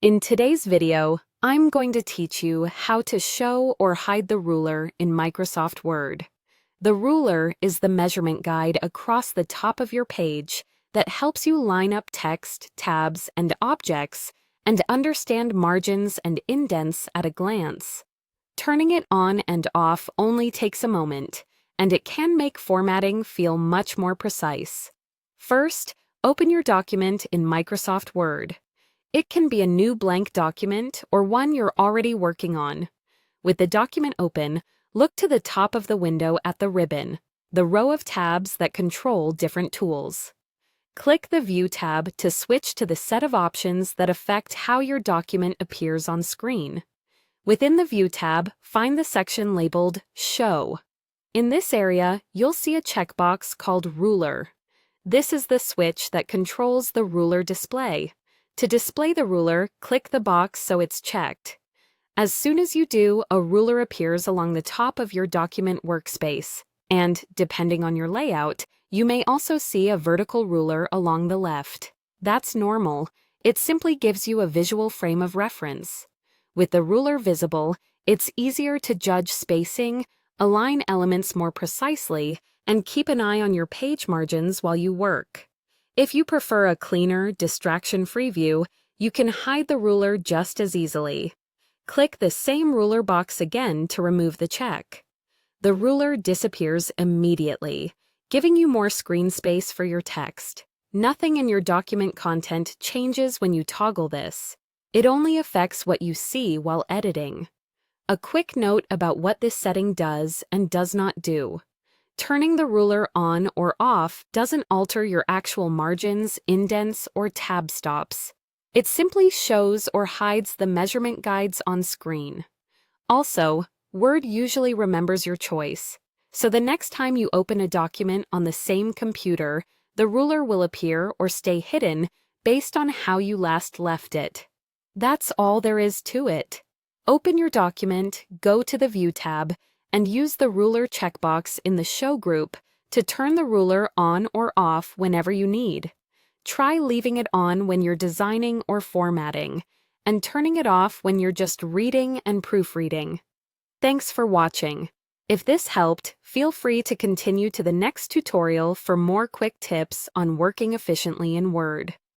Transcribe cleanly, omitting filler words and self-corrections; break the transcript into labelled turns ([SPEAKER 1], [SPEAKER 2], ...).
[SPEAKER 1] In today's video, I'm going to teach you how to show or hide the ruler in Microsoft Word. The ruler is the measurement guide across the top of your page that helps you line up text, tabs, and objects and understand margins and indents at a glance. Turning it on and off only takes a moment, and it can make formatting feel much more precise. First, open your document in Microsoft Word. It can be a new blank document or one you're already working on. With the document open, look to the top of the window at the ribbon, the row of tabs that control different tools. Click the View tab to switch to the set of options that affect how your document appears on screen. Within the View tab, find the section labeled Show. In this area, you'll see a checkbox called Ruler. This is the switch that controls the ruler display. To display the ruler, click the box so it's checked. As soon as you do, a ruler appears along the top of your document workspace, and, depending on your layout, you may also see a vertical ruler along the left. That's normal. It simply gives you a visual frame of reference. With the ruler visible, it's easier to judge spacing, align elements more precisely, and keep an eye on your page margins while you work. If you prefer a cleaner, distraction-free view, you can hide the ruler just as easily. Click the same ruler box again to remove the check. The ruler disappears immediately, giving you more screen space for your text. Nothing in your document content changes when you toggle this. It only affects what you see while editing. A quick note about what this setting does and does not do. Turning the ruler on or off doesn't alter your actual margins, indents, or tab stops. It simply shows or hides the measurement guides on screen. Also, Word usually remembers your choice, so the next time you open a document on the same computer, the ruler will appear or stay hidden based on how you last left it. That's all there is to it. Open your document, go to the View tab, and use the ruler checkbox in the Show group to turn the ruler on or off whenever you need. Try leaving it on when you're designing or formatting, and turning it off when you're just reading and proofreading. Thanks for watching. If this helped, feel free to continue to the next tutorial for more quick tips on working efficiently in Word.